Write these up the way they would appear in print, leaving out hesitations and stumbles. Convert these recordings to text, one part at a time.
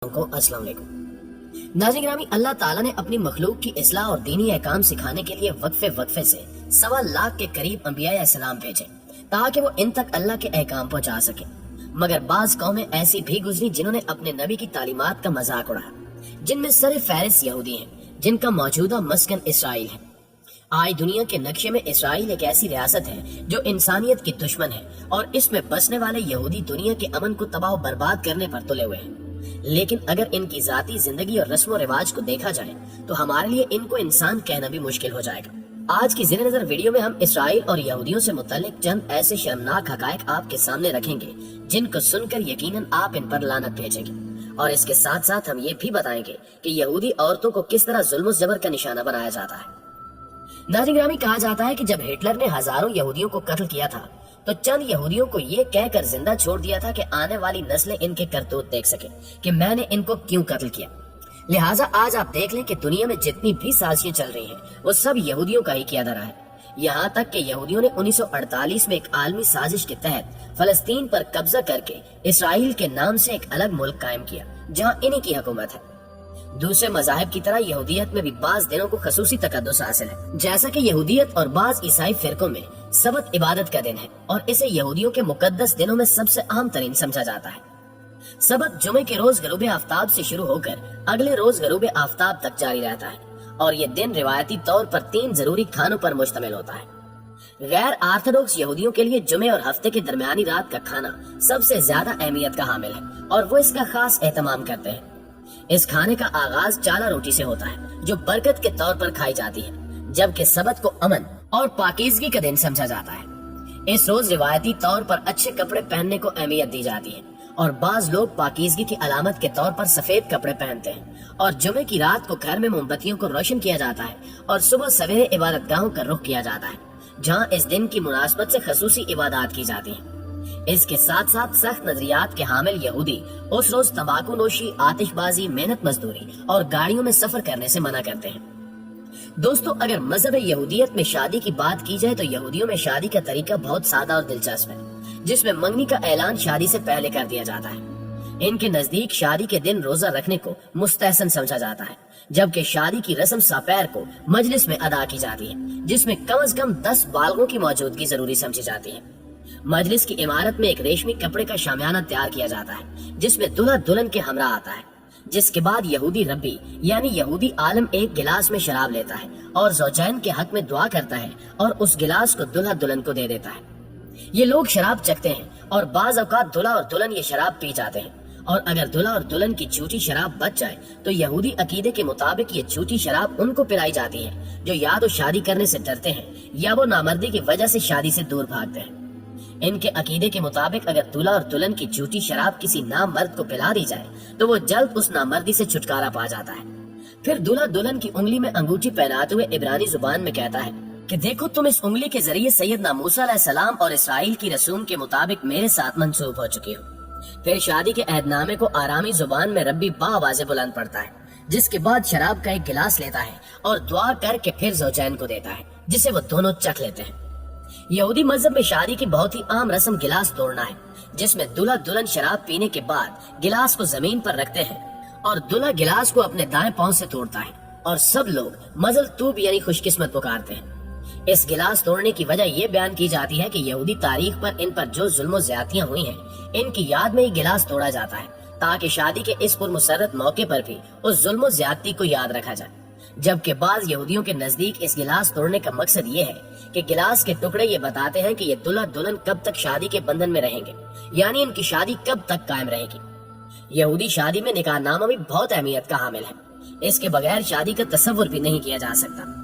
को अस्सलाम वालेकुम। नाज़रीन ग्रामी, अल्लाह ताला ने अपनी मखलूक की इस्लाह और दीनी अहकाम सिखाने के लिए वक्फे से 1.25 के करीब अंबिया सलाम भेजे ताकि वो इन तक अल्लाह के अहकाम पहुंचा सके। मगर बाज कौमें ऐसी भी गुजरी जिन्होंने अपने नबी की तालीमात का मजाक उड़ाया, जिनमें सर फहरिस्त यहूदी हैं, जिनका मौजूदा मस्कन इसराइल है। आज दुनिया के नक्शे में इसराइल एक ऐसी रियासत है जो इंसानियत की दुश्मन है और इसमें बसने वाले यहूदी दुनिया के अमन को तबाह बर्बाद करने पर तुले हुए हैं। लेकिन अगर इनकी जाती जिंदगी और रस्म रिवाज को देखा जाए तो हमारे लिए इनको इंसान कहना भी मुश्किल हो जाएगा। आज की ज़ेरे नज़र वीडियो में हम इसराइल और यहूदियों से मुतल्लिक चंद ऐसे शर्मनाक हकायक आपके सामने रखेंगे जिनको सुनकर यकीनन आप इन पर लानत भेजेंगे, और इसके साथ साथ हम ये भी बताएंगे कि यहूदी औरतों को किस तरह जुल्म जबर का निशाना बनाया जाता है। नाज़रीन ग्रामी, कहा जाता है कि जब हिटलर ने हजारों यहूदियों को कत्ल किया था तो चंद यहूदियों को ये कहकर जिंदा छोड़ दिया था कि आने वाली नस्लें इनके करतूत देख सके कि मैंने इनको क्यों कत्ल किया। लिहाजा आज आप देख लें कि दुनिया में जितनी भी साजिशें चल रही हैं वो सब यहूदियों का ही किया धरा है। यहाँ तक कि यहूदियों ने 1948 में एक आलमी साजिश के तहत फलस्तीन पर कब्जा करके इसराइल के नाम से एक अलग मुल्क कायम किया जहाँ इन्हीं की हुकूमत है। दूसरे मजाहिब की तरह यहूदियत में भी बाज दिनों को खसूसी तकद्दुस हासिल है, जैसा कि यहूदियत और बाज ईसाई फिरकों में सबत इबादत का दिन है और इसे यहूदियों के मुकद्दस दिनों में सबसे अहम तरीन समझा जाता है। सबत जुमे के रोज गरूब आफ्ताब से शुरू होकर अगले रोज गरूब आफ्ताब तक जारी रहता है और ये दिन रिवायती तौर पर 3 जरूरी खानों पर मुश्तमिल होता है। गैर आर्थोडॉक्स यहूदियों के लिए जुमे और हफ्ते की दरमियानी रात का खाना सबसे ज्यादा अहमियत का हामिल है और वो इसका खास एहतमाम करते हैं। इस खाने का आगाज चाला रोटी से होता है जो बरकत के तौर पर खाई जाती है, जबकि सबत को अमन और पाकीज़गी का दिन समझा जाता है। इस रोज रिवायती तौर पर अच्छे कपड़े पहनने को अहमियत दी जाती है और बाज लोग पाकीज़गी की अलामत के तौर पर सफेद कपड़े पहनते हैं और जुमे की रात को घर में मोमबत्तियों को रोशन किया जाता है और सुबह सवेरे इबादतगाहों का रुख किया जाता है जहाँ इस दिन की मुनासबत से खसूसी इबादत की जाती है। इसके साथ साथ सख्त नजरियात के हामिल यहूदी उस रोज तंबाकू नोशी, आतिशबाजी, मेहनत मजदूरी और गाड़ियों में सफर करने से मना करते हैं। दोस्तों, अगर मजहब यहूदियत में शादी की बात की जाए तो यहूदियों में शादी का तरीका बहुत सादा और दिलचस्प है, जिसमें मंगनी का ऐलान शादी से पहले कर दिया जाता है। इनके नजदीक शादी के दिन रोजा रखने को मुस्तहसन समझा जाता है, जबकि शादी की रस्म सपैर को मजलिस में अदा की जाती है, जिसमें कम से कम 10 बालगों की मौजूदगी जरूरी समझी जाती है। मजलिस की इमारत में एक रेशमी कपड़े का शामियाना तैयार किया जाता है जिसमें दूल्हा दुल्हन के हमरा आता है, जिसके बाद यहूदी रब्बी यानी यहूदी आलम एक गिलास में शराब लेता है और ज़ौजैन के हक में दुआ करता है और उस गिलास को दूल्हा दुल्हन को दे देता है। ये लोग शराब चखते हैं और बाज औकात दूल्हा और दुल्हन ये शराब पी जाते हैं, और अगर दूल्हा और दुल्हन की झूठी शराब बच जाए तो यहूदी अकीदे के मुताबिक ये झूठी शराब उनको पिलाई जाती है जो या तो शादी करने से डरते हैं या वो नामर्दी की वजह से शादी से दूर भागते हैं। इनके अकीदे के मुताबिक अगर दूल्हा और दुल्हन की झूठी शराब किसी नामर्द को पिला दी जाए तो वो जल्द उस नामर्दी से छुटकारा पा जाता है। फिर दूल्हा दुल्हन की उंगली में अंगूठी पहनाते हुए इब्रानी जुबान में कहता है कि देखो, तुम इस उंगली के जरिए सैयदना मूसा अलैहिस्सलाम और इसराइल की रसूम के मुताबिक मेरे साथ मंसूब हो चुकी हो। फिर शादी के अहदनामे को आरामी जुबान में रब्बी बावाज़े बुलंद पड़ता है, जिसके बाद शराब का एक गिलास लेता है और दुआ करके फिर ज़ौजैन को देता है, जिसे वो दोनों चख लेते हैं। यहूदी मजहब में शादी की बहुत ही आम रस्म गिलास तोड़ना है, जिसमें दूल्हा दुल्हन शराब पीने के बाद गिलास को जमीन पर रखते हैं और दूल्हा गिलास को अपने दाएं पांव से तोड़ता है और सब लोग मजल तूब यानी खुशकिस्मत पुकारते हैं। इस गिलास तोड़ने की वजह यह बयान की जाती है कि यहूदी तारीख पर इन पर जो जुल्म ज्यादतियां हुई हैं, इनकी याद में ही गिलास तोड़ा जाता है ताकि शादी के इस पुरमसरत मौके पर भी उस जुल्म ज्यादती को याद रखा जाए। जबकि बाज यहूदियों के नजदीक इस गिलास तोड़ने का मकसद ये है कि गिलास के टुकड़े ये बताते हैं कि ये दूल्हा दुल्हन कब तक शादी के बंधन में रहेंगे, यानी इनकी शादी कब तक कायम रहेगी। यहूदी शादी में निकाहनामा भी बहुत अहमियत का हामिल है। इसके बगैर शादी का तसव्वुर भी नहीं किया जा सकता।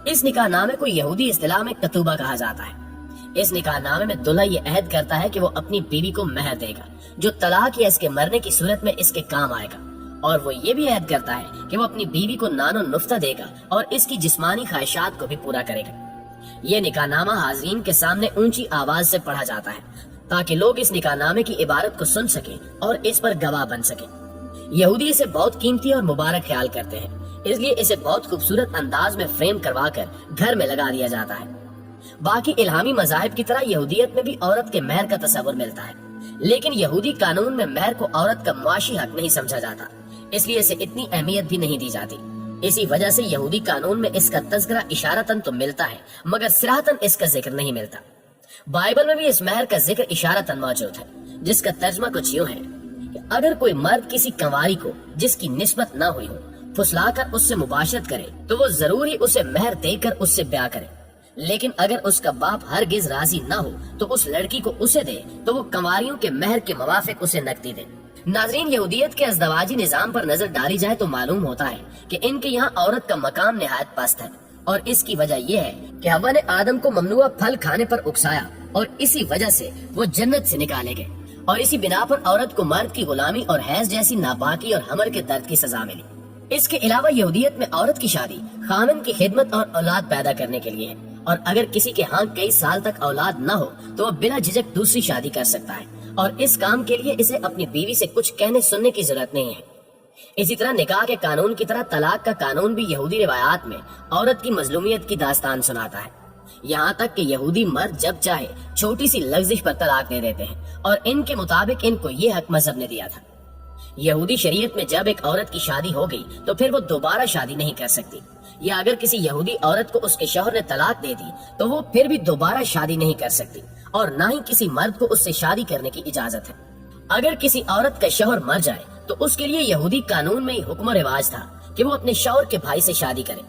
इस निकाहनामे को यहूदी इस्तिलाह में कतूबा कहा जाता है। इस निकाहनामे में दूल्हा ये अहद करता है कि वो अपनी बीवी को महर देगा जो तलाक या इसके मरने की सूरत में इसके काम आएगा, और वो ये भी अहद करता है कि वो अपनी बीवी को नानो नुफ्ता देगा और इसकी जिस्मानी ख्वाहिशात को भी पूरा करेगा। ये निकाहनामा हाज़रीन के सामने ऊंची आवाज से पढ़ा जाता है ताकि लोग इस निकाहनामे की इबारत को सुन सके और इस पर गवाह बन सके। यहूदी इसे बहुत कीमती और मुबारक ख्याल करते हैं, इसलिए इसे बहुत खूबसूरत अंदाज में फ्रेम करवा कर घर में लगा दिया जाता है। बाकी इल्हामी मजाहिब की तरह यहूदियत में भी औरत के महर का तस्वर मिलता है, लेकिन यहूदी कानून में महर को औरत का मुआशी हक नहीं समझा जाता, اس لیے اسے اتنی اہمیت بھی نہیں دی جاتی۔ اسی وجہ سے یہودی قانون میں اس کا تذکرہ اشارتاً تو ملتا ہے مگر صراحتاً اس کا ذکر نہیں ملتا۔ بائبل میں بھی اس مہر کا ذکر اشارتاً موجود ہے، جس کا ترجمہ کچھ یوں ہے کہ اگر کوئی مرد کسی کنواری کو جس کی نسبت نہ ہوئی ہو پھسلا کر اس سے مباشرت کرے تو وہ ضرور ہی اسے مہر دے کر اس سے بیاہ کرے، لیکن اگر اس کا باپ ہرگز راضی نہ ہو تو اس لڑکی کو اسے دے تو وہ کنواریوں کے مہر کے موافق اسے نقدی دے۔ ناظرین، یہودیت کے ازدواجی نظام پر نظر ڈالی جائے تو معلوم ہوتا ہے کہ ان کے یہاں عورت کا مقام نہایت پست ہے، اور اس کی وجہ یہ ہے کہ حوا نے آدم کو ممنوع پھل کھانے پر اکسایا اور اسی وجہ سے وہ جنت سے نکالے گئے، اور اسی بنا پر عورت کو مرد کی غلامی اور حیض جیسی ناپاکی اور حمل کے درد کی سزا ملی۔ اس کے علاوہ یہودیت میں عورت کی شادی خاوند کی خدمت اور اولاد پیدا کرنے کے لیے ہے، اور اگر کسی کے ہاں کئی سال تک اولاد نہ ہو تو وہ بلا جھجک دوسری شادی کر سکتا ہے، اور اس کام کے لیے اسے اپنی بیوی سے کچھ کہنے سننے کی ضرورت نہیں ہے۔ اسی طرح نکاح کے قانون کی طرح طلاق کا قانون بھی یہودی روایات میں عورت کی مظلومیت کی داستان سناتا ہے، یہاں تک کہ یہودی مرد جب چاہے چھوٹی سی لغزش پر طلاق دے دیتے ہیں، اور ان کے مطابق ان کو یہ حق مذہب نے دیا تھا۔ یہودی شریعت میں جب ایک عورت کی شادی ہو گئی تو پھر وہ دوبارہ شادی نہیں کر سکتی، یا اگر کسی یہودی عورت کو اس کے شوہر نے طلاق دے دی تو وہ پھر بھی دوبارہ شادی نہیں کر سکتی، اور نہ ہی کسی مرد کو اس سے شادی کرنے کی اجازت ہے۔ اگر کسی عورت کا شوہر مر جائے تو اس کے لیے یہودی قانون میں یہ حکم و رواج تھا کہ وہ اپنے شوہر کے بھائی سے شادی کرے،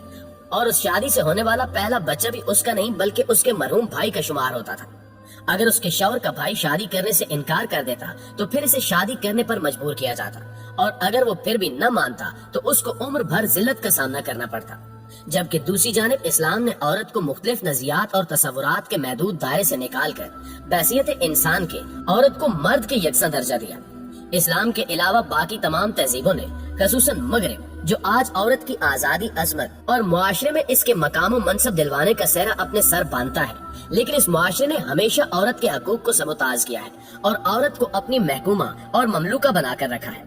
اور اس شادی سے ہونے والا پہلا بچہ بھی اس کا نہیں بلکہ اس کے مرحوم بھائی کا شمار ہوتا تھا۔ اگر اس کے شوہر کا بھائی شادی کرنے سے انکار کر دیتا تو پھر اسے شادی کرنے پر مجبور کیا جاتا، اور اگر وہ پھر بھی نہ مانتا تو اس کو عمر بھر ذلت کا سامنا کرنا پڑتا۔ جبکہ دوسری جانب اسلام نے عورت کو مختلف نظریات اور تصورات کے محدود دائرے سے نکال کر بحیثیت انسان کے عورت کو مرد کے یکساں درجہ دیا۔ اسلام کے علاوہ باقی تمام تہذیبوں نے خصوصاً مغرب، جو آج عورت کی آزادی، عظمت اور معاشرے میں اس کے مقام و منصب دلوانے کا سہرا اپنے سر باندھتا ہے، لیکن اس معاشرے نے ہمیشہ عورت کے حقوق کو سبوتاژ کیا ہے اور عورت کو اپنی محکومہ اور مملوکہ بنا کر رکھا ہے۔